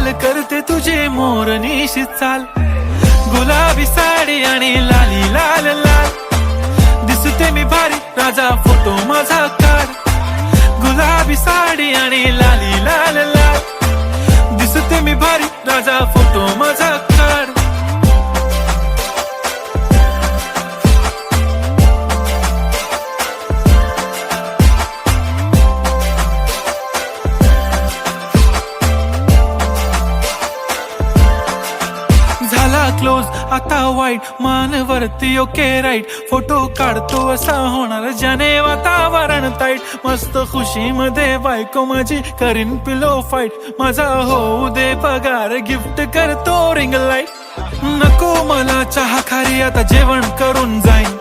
पागल करते तुझे मोरनीशी चाल, गुलाबी साडी आणि लाली लाल लाल. दिसते मी भारी राजा फोटो माझा काढ, गुलाबी साडी आणि लाली लाल लाल. दिसते मी भारी राजा फोटो माझा काढ. झाला क्लोज आता वाईट, मानवरती ओके राईट. फोटो काढतो असा होणार ज्याने वातावरण ताईट. मस्त खुशी मध्ये बायको माझी करीन पिलो फाईट. माझा होऊ दे पगार गिफ्ट करतो रिंग लाईट. नको मला चहा खारी आता जेवण करून जाईन.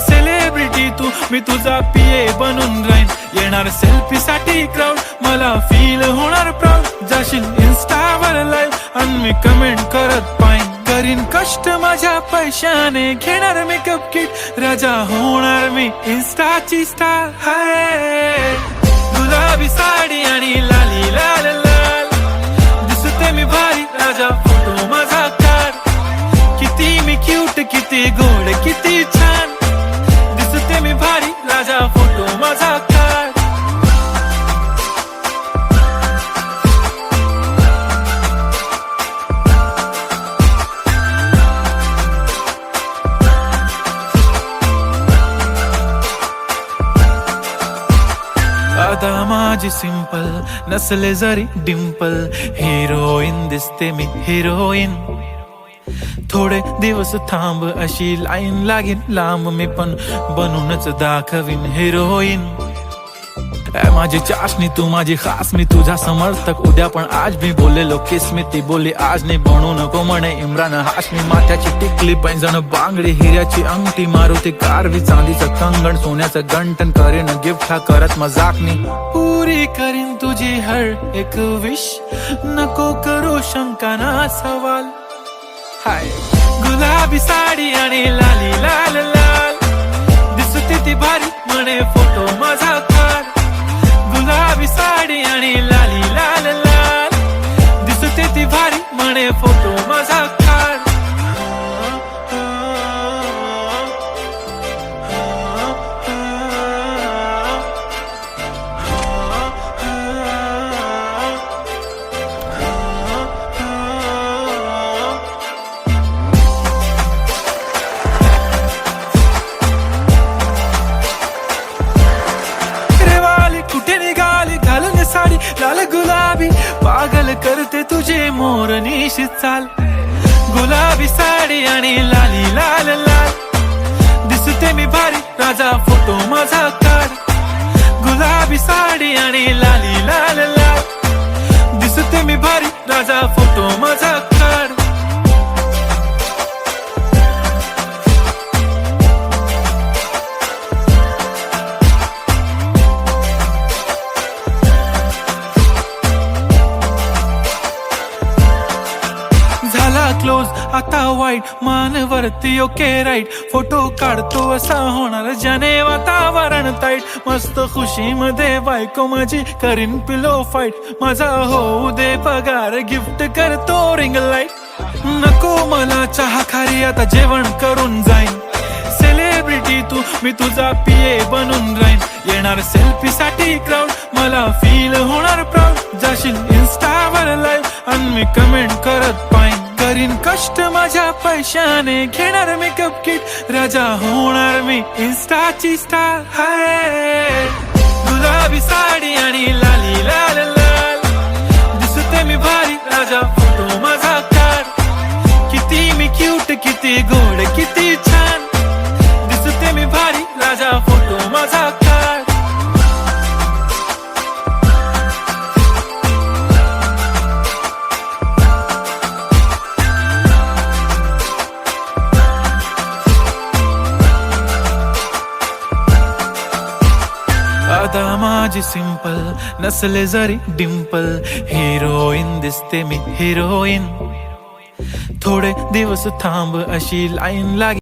सेलिब्रिटी तू मी तुझा पिये बनून राहीन. येणार सेल्फी साठी क्राऊड मला फील होणार प्राऊड. जाशील इन्स्टावर लाईव्ह आणि मी कमेंट करत पाईन. करीन कष्ट माझ्या पैशाने घेणार मेकअप किट. राजा होणार मी इन्स्टाची स्टार. हाय गुलाबी साडी आणि लाली लाल लाल. दिसते मी भारी राजा फोटो माझा काढ. किती मी क्यूट किती गोड किती छान. दिसते मी भारी राजा फोटो माझा काढ. आता माझी सिंपल नसले जरी डिंपल. हिरोईन दिसते मी हिरोईन. थोडे दिवस थांब अशी लाईन लागेल लांब. मी पण बनूनच दाखवीन हिरोईन. माझी चाशनी तू माझी खास, मी तुझा समर्थक उद्या पण आज मी बोललेलो किस मी. ती बोली आज नाही बनू नको म्हणे इम्रान हाशमी. माथ्याची टिकली पैंजण बांगडी हिऱ्याची अंगठी. मारुती कारवी चांदीचं कंगण सोन्याचं गंटन. करीन गिफ्ट हा करत मजाकनी. पुरी करीन तुझी हर एक विश. नको करू शंका ना सवाल. हाय गुलाबी साडी आणि लाली लाल लाल. दिसते ती भारी म्हणे फोटो माझा काढ. गुलाबी साडी आणि लाली लाल लाल. दिसते ती भारी म्हणे फोटो माझा काढ. साडी लाल गुलाबी पागल करते तुझे मोरनीशी चाल. गुलाबी साडी आणि लाली लाल लाल. दिसते मी भारी राजा फोटो माझा काढ. गुलाबी साडी आणि लाली लाल लाल. दिसते मी भारी राजा फोटो माझा काढ. क्लोज आता वाईट, मानवरती ओके राईट. फोटो काढतो असा होणार ज्याने वातावरण ताईट. मस्त खुशी मध्ये बायको माझी करीन पिलो फाईट. माझा होऊ दे पगार गिफ्ट करतो रिंग लाईट. नको मला चहा खारी आता जेवण करून जाईन. सेलिब्रिटी तू मी तुझा पिये बनून राहीन. येणार सेल्फी साठी क्राऊड मला फील होणार प्राऊड. जाशील इन्स्टावर लाईव्ह आणि मी कमेंट करत पाईन. करीन कष्ट माझ्या पैशाने घेणार मेकअप किट. राजा होणार मी इन्स्टाची स्टार. हाय गुलाबी साडी आणि लाली लाल लाल. दिसते मी भारी राजा फोटो माझा काढ. किती मी क्यूट किती गोड किती छान. दिसते मी भारी राजा फोटो माझा काढ. आता माझी सिंपल नसले जरी डिंपल. हिरोईन दिसते मी हिरोईन. थोडे दिवस थांब अशी लाईन लागेल.